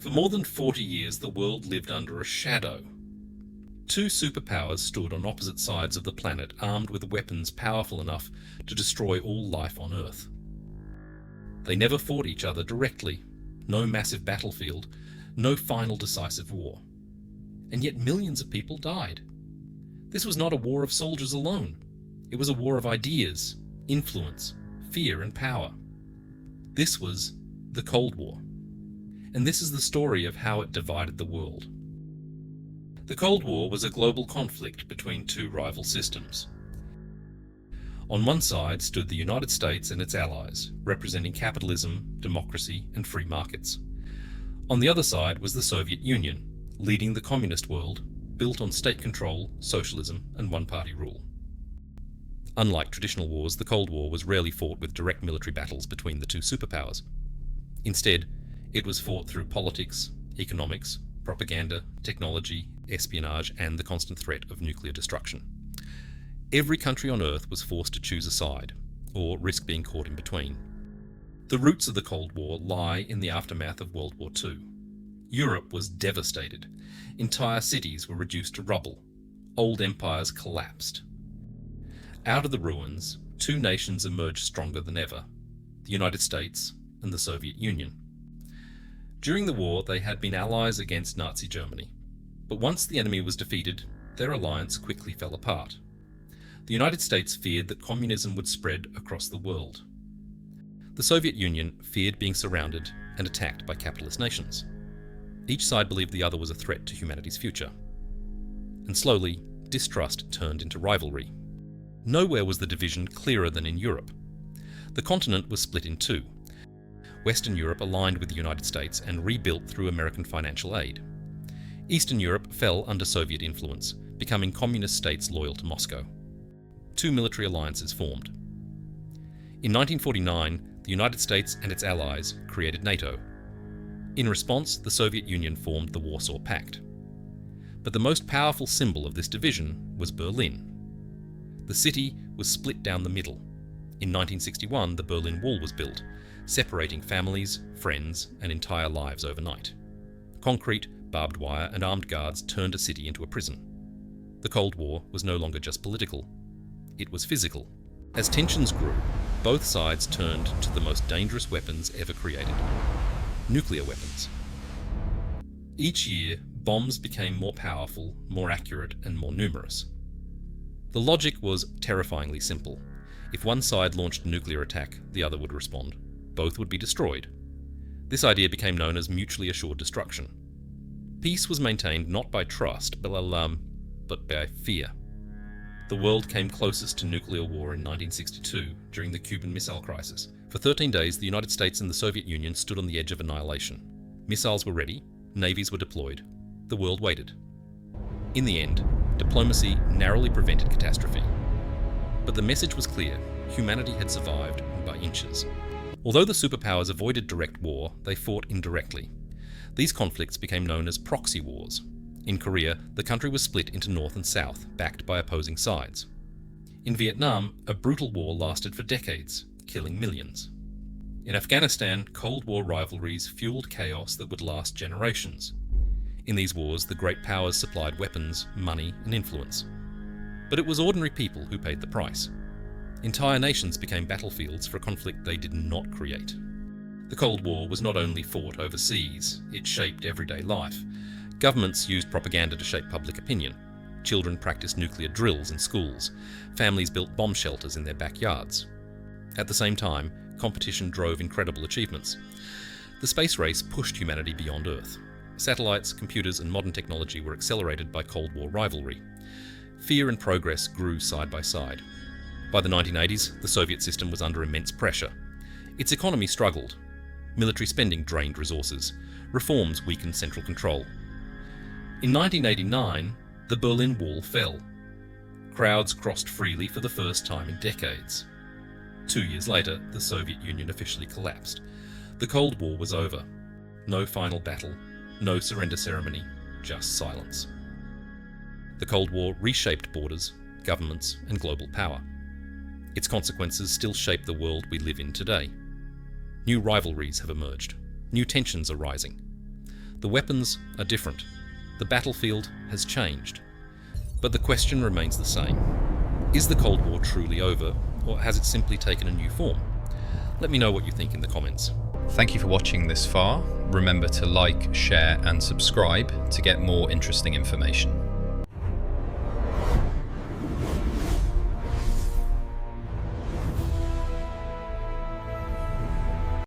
For more than 40 years, the world lived under a shadow. Two superpowers stood on opposite sides of the planet, armed with weapons powerful enough to destroy all life on Earth. They never fought each other directly. No massive battlefield, no final decisive war. And yet millions of people died. This was not a war of soldiers alone. It was a war of ideas, influence, fear, and power. This was the Cold War. And this is the story of how it divided the world. The Cold War was a global conflict between two rival systems. On one side stood the United States and its allies, representing capitalism, democracy, and free markets. On the other side was the Soviet Union, leading the communist world, built on state control, socialism, and one-party rule. Unlike traditional wars, the Cold War was rarely fought with direct military battles between the two superpowers. Instead, it was fought through politics, economics, propaganda, technology, espionage, and the constant threat of nuclear destruction. Every country on Earth was forced to choose a side, or risk being caught in between. The roots of the Cold War lie in the aftermath of World War II. Europe was devastated. Entire cities were reduced to rubble. Old empires collapsed. Out of the ruins, two nations emerged stronger than ever, the United States and the Soviet Union. During the war, they had been allies against Nazi Germany, but once the enemy was defeated, their alliance quickly fell apart. The United States feared that communism would spread across the world. The Soviet Union feared being surrounded and attacked by capitalist nations. Each side believed the other was a threat to humanity's future. And slowly, distrust turned into rivalry. Nowhere was the division clearer than in Europe. The continent was split in two. Western Europe aligned with the United States and rebuilt through American financial aid. Eastern Europe fell under Soviet influence, becoming communist states loyal to Moscow. Two military alliances formed. In 1949, the United States and its allies created NATO. In response, the Soviet Union formed the Warsaw Pact. But the most powerful symbol of this division was Berlin. The city was split down the middle. In 1961, the Berlin Wall was built, separating families, friends, and entire lives overnight. Concrete, barbed wire, and armed guards turned a city into a prison. The Cold War was no longer just political. It was physical. As tensions grew, both sides turned to the most dangerous weapons ever created: nuclear weapons. Each year, bombs became more powerful, more accurate, and more numerous. The logic was terrifyingly simple. If one side launched a nuclear attack, the other would respond. Both would be destroyed. This idea became known as mutually assured destruction. Peace was maintained not by trust, but by fear. The world came closest to nuclear war in 1962 during the Cuban Missile Crisis. For 13 days, the United States and the Soviet Union stood on the edge of annihilation. Missiles were ready, navies were deployed. The world waited. In the end, diplomacy narrowly prevented catastrophe. But the message was clear: humanity had survived by inches. Although the superpowers avoided direct war, they fought indirectly. These conflicts became known as proxy wars. In Korea, the country was split into North and South, backed by opposing sides. In Vietnam, a brutal war lasted for decades, killing millions. In Afghanistan, Cold War rivalries fueled chaos that would last generations. In these wars, the great powers supplied weapons, money, and influence. But it was ordinary people who paid the price. Entire nations became battlefields for a conflict they did not create. The Cold War was not only fought overseas, it shaped everyday life. Governments used propaganda to shape public opinion. Children practiced nuclear drills in schools. Families built bomb shelters in their backyards. At the same time, competition drove incredible achievements. The space race pushed humanity beyond Earth. Satellites, computers, and modern technology were accelerated by Cold War rivalry. Fear and progress grew side by side. By the 1980s, the Soviet system was under immense pressure. Its economy struggled. Military spending drained resources. Reforms weakened central control. In 1989, the Berlin Wall fell. Crowds crossed freely for the first time in decades. 2 years later, the Soviet Union officially collapsed. The Cold War was over. No final battle, no surrender ceremony, just silence. The Cold War reshaped borders, governments, and global power. Its consequences still shape the world we live in today. New rivalries have emerged. New tensions are rising. The weapons are different. The battlefield has changed. But the question remains the same. Is the Cold War truly over, or has it simply taken a new form? Let me know what you think in the comments. Thank you for watching this far. Remember to like, share and subscribe to get more interesting information.